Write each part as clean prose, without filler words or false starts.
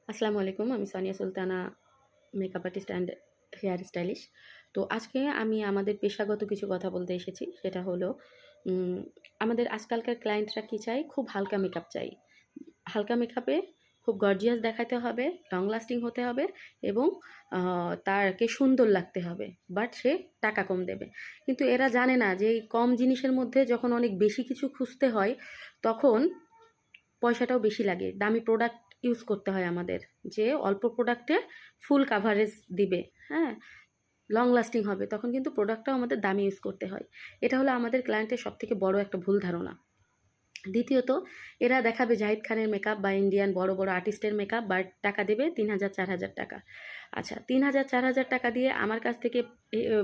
আসসালামু আলাইকুম। আমি Sania Sultana, makeup artist and hair stylish. তো আজকে আমি আমাদের পেশাগত কিছু কথা বলতে এসেছি। সেটা হলো উম আমাদের আজকালকার ক্লায়েন্টরা কি চায়? খুব হালকা মেকআপ চাই। হালকা মেকআপে খুব গর্জিয়াস দেখাতে হবে, লং লাস্টিং হতে হবে এবং তাকে সুন্দর লাগতে হবে। বাট সে টাকা কম দেবে। কিন্তু এরা জানে না যে এই কম জিনিসের মধ্যে যখন অনেক বেশি কিছু খুঁজতে হয়, তখন পয়সাটাও বেশি লাগে। দামি প্রোডাক্ট ইউজ করতে হয় আমাদের। যে অল্প প্রোডাক্টে ফুল কাভারেজ দিবে, হ্যাঁ? লং লাস্টিং হবে। তখন কিন্তু প্রোডাক্টটাও আমাদের দামি ইউজ করতে হয়। এটা হলো আমাদের ক্লায়েন্টের সবথেকে বড় একটা ভুল ধারণা। দ্বিতীয়ত, এরা দেখাবে জাহিদ খানের মেকআপ বা ইন্ডিয়ান বড়, বড় আর্টিস্টের মেকআপ, বাট টাকা দেবে ৳৩,০০০, ৳৪,০০০। আচ্ছা, ৳৩,০০০, ৳৪,০০০ দিয়ে আমার কাছ থেকে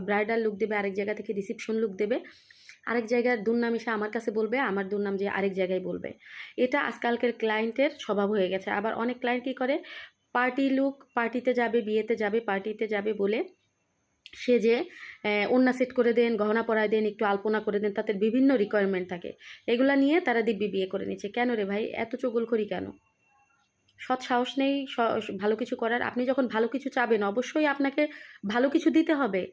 ব্রাইডাল লুক দেবে, আরেক জায়গা থেকে রিসেপশন লুক দেবে। আরেক জায়গার দুর্নাম এসে আমার কাছে বলবে, আমার দুর্নাম যেয়ে আরেক জায়গায় বলবে। এটা আজকালকার ক্লায়েন্টের স্বভাব হয়ে গেছে। আবার অনেক ক্লায়েন্ট কী করে? পার্টি লুক, পার্টিতে যাবে, বিয়েতে যাবে, পার্টিতে যাবে বলে সেজে ওড়না সেট করে দেন, গহনা পরায় দেন, একটু আলপনা করে দেন। তাদের বিভিন্ন রিকোয়ারমেন্ট থাকে। এগুলা নিয়ে তারা দিব্যি বিয়ে করে নিচ্ছে। কেন রে ভাই? এত চুগলখড়ি কেন? সৎ সাহস নেই ভালো কিছু করার? আপনি যখন ভালো কিছু চাবেন, অবশ্যই আপনাকে ভালো কিছু দিতে হবে।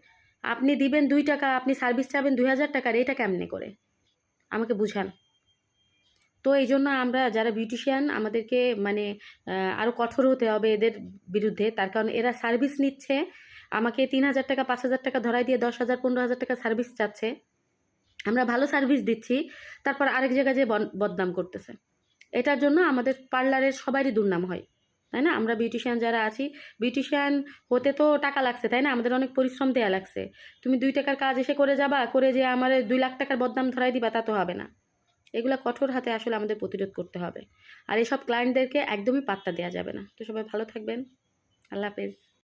আপনি দিবেন ৳2, আপনি সার্ভিস চাবেন ৳২,০০০, এটা কেমনে করে? আমাকে বুঝান। তো এইজন্য আমরা যারা বিউটিশিয়ান, আমাদেরকে মানে আরও কঠোর হতে হবে এদের বিরুদ্ধে। তার কারণ এরা সার্ভিস নিচ্ছে। আমাকে ৳৩,০০০, ৳৫,০০০ ধরায় দিয়ে ৳১০,০০০, ৳১৫,০০০ সার্ভিস চাচ্ছে। আমরা ভালো সার্ভিস দিচ্ছি। তারপর আরেক জায়গায় যেয়ে বদনাম করতেছে। এটার জন্য আমাদের পার্লারের সবারই দুর্নাম হয়। তাই না? আমরা বিউটিশিয়ান যারা আছি, বিউটিশিয়ান হতে তো টাকা লাগছে, তাই না? আমাদের অনেক পরিশ্রম দেয়া লাগছে। তুমি ৳২ কাজ এসে করে যাবা, করে যেয়ে আমারে ৳2,০০,০০০ বদনাম ধরায় দিবা, তা তো হবে না। এগুলা কঠোর হাতে আসলে আমাদের প্রতিরোধ করতে হবে। আর এসব ক্লায়েন্টদেরকে একদমই পাত্তা দেয়া যাবে না। তো সবাই ভালো থাকবেন। আল্লাহ হাফেজ।